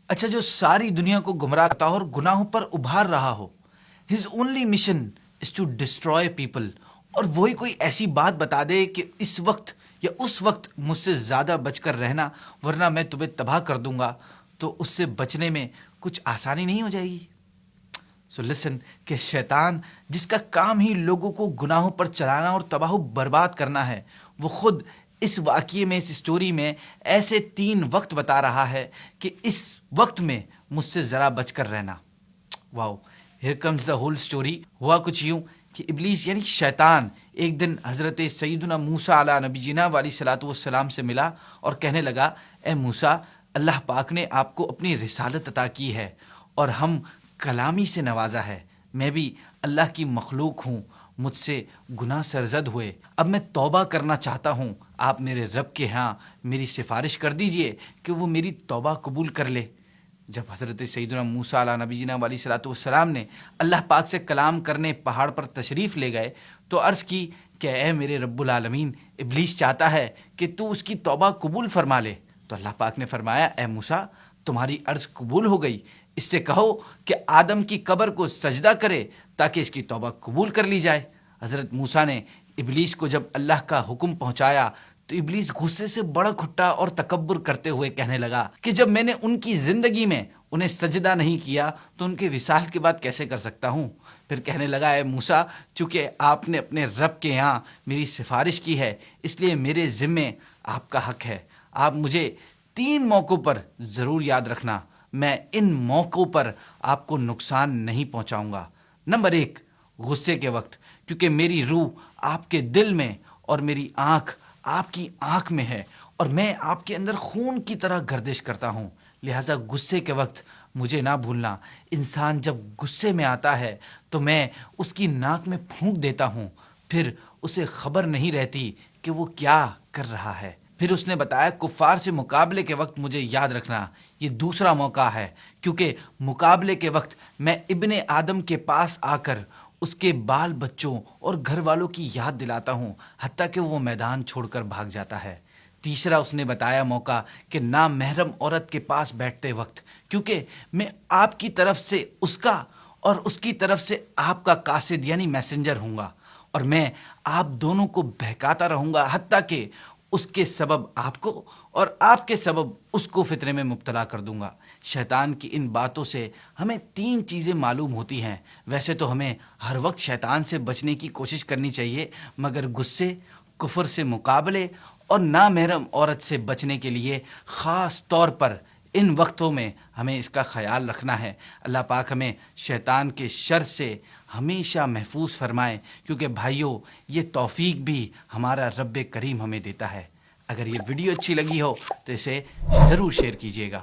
اچھا، جو ساری دنیا کو گمراہ کرتا ہو اور گناہوں پر ابھار رہا ہو. His only mission is to destroy people. اور وہی کوئی ایسی بات بتا دے کہ اس وقت یا اس وقت مجھ سے زیادہ بچ کر رہنا ورنہ میں تمہیں تباہ کر دوں گا، تو اس سے بچنے میں کچھ آسانی نہیں ہو جائے گی. سو لسن کہ شیطان جس کا کام ہی لوگوں کو گناہوں پر چلانا اور تباہ و برباد کرنا ہے، وہ خود اس واقعے میں، اس سٹوری میں ایسے 3 وقت بتا رہا ہے کہ اس وقت میں مجھ سے ذرا بچ کر رہنا. Wow, here comes the whole story. ہوا کچھ یوں کہ ابلیس یعنی شیطان ایک دن حضرت سیدنا موسیٰ علیہ نبی جینا والی صلاۃ والسلام سے ملا اور کہنے لگا، اے موسیٰ، اللہ پاک نے آپ کو اپنی رسالت عطا کی ہے اور ہم کلامی سے نوازا ہے. میں بھی اللہ کی مخلوق ہوں، مجھ سے گناہ سرزد ہوئے، اب میں توبہ کرنا چاہتا ہوں. آپ میرے رب کے ہاں میری سفارش کر دیجئے کہ وہ میری توبہ قبول کر لے. جب حضرت سیدنا موسیٰ علیہ نبی جینا والی صلاۃ والسلام نے اللہ پاک سے کلام کرنے پہاڑ پر تشریف لے گئے تو عرض کی کہ اے میرے رب العالمین، ابلیس چاہتا ہے کہ تو اس کی توبہ قبول فرما لے. تو اللہ پاک نے فرمایا، اے موسیٰ، تمہاری عرض قبول ہو گئی. اس سے کہو کہ آدم کی قبر کو سجدہ کرے تاکہ اس کی توبہ قبول کر لی جائے. حضرت موسیٰ نے ابلیس کو جب اللہ کا حکم پہنچایا تو ابلیس غصے سے بڑک اٹھا اور تکبر کرتے ہوئے کہنے لگا کہ جب میں نے ان کی زندگی میں انہیں سجدہ نہیں کیا تو ان کے وصال کی بات کیسے کر سکتا ہوں. پھر کہنے لگا، اے موسیٰ، چونکہ آپ نے اپنے رب کے یہاں میری سفارش کی ہے اس لیے میرے ذمے آپ کا حق ہے. آپ مجھے 3 موقعوں پر ضرور یاد رکھنا، میں ان موقعوں پر آپ کو نقصان نہیں پہنچاؤں گا. نمبر 1، غصے کے وقت، کیونکہ میری روح آپ کے دل میں اور میری آنکھ آپ کی آنکھ میں ہے اور میں آپ کے اندر خون کی طرح گردش کرتا ہوں. لہٰذا غصے کے وقت مجھے نہ بھولنا. انسان جب غصے میں آتا ہے تو میں اس کی ناک میں پھونک دیتا ہوں، پھر اسے خبر نہیں رہتی کہ وہ کیا کر رہا ہے. پھر اس نے بتایا کفار سے مقابلے کے وقت مجھے یاد رکھنا، یہ دوسرا موقع ہے، کیونکہ مقابلے کے وقت میں ابن آدم کے پاس آ کر اس کے بال بچوں اور گھر والوں کی یاد دلاتا ہوں حتیٰ کہ وہ میدان چھوڑ کر بھاگ جاتا ہے. تیسرا اس نے بتایا موقع کہ نامحرم عورت کے پاس بیٹھتے وقت، کیونکہ میں آپ کی طرف سے اس کا اور اس کی طرف سے آپ کا قاصد یعنی میسنجر ہوں گا اور میں آپ دونوں کو بہکاتا رہوں گا حتیٰ کہ اس کے سبب آپ کو اور آپ کے سبب اس کو فتنے میں مبتلا کر دوں گا. شیطان کی ان باتوں سے ہمیں 3 چیزیں معلوم ہوتی ہیں. ویسے تو ہمیں ہر وقت شیطان سے بچنے کی کوشش کرنی چاہیے، مگر غصے، کفر سے مقابلے اور نامحرم عورت سے بچنے کے لیے خاص طور پر ان وقتوں میں ہمیں اس کا خیال رکھنا ہے. اللہ پاک ہمیں شیطان کے شر سے ہمیشہ محفوظ فرمائے، کیونکہ بھائیوں یہ توفیق بھی ہمارا رب کریم ہمیں دیتا ہے. اگر یہ ویڈیو اچھی لگی ہو تو اسے ضرور شیئر کیجیے گا.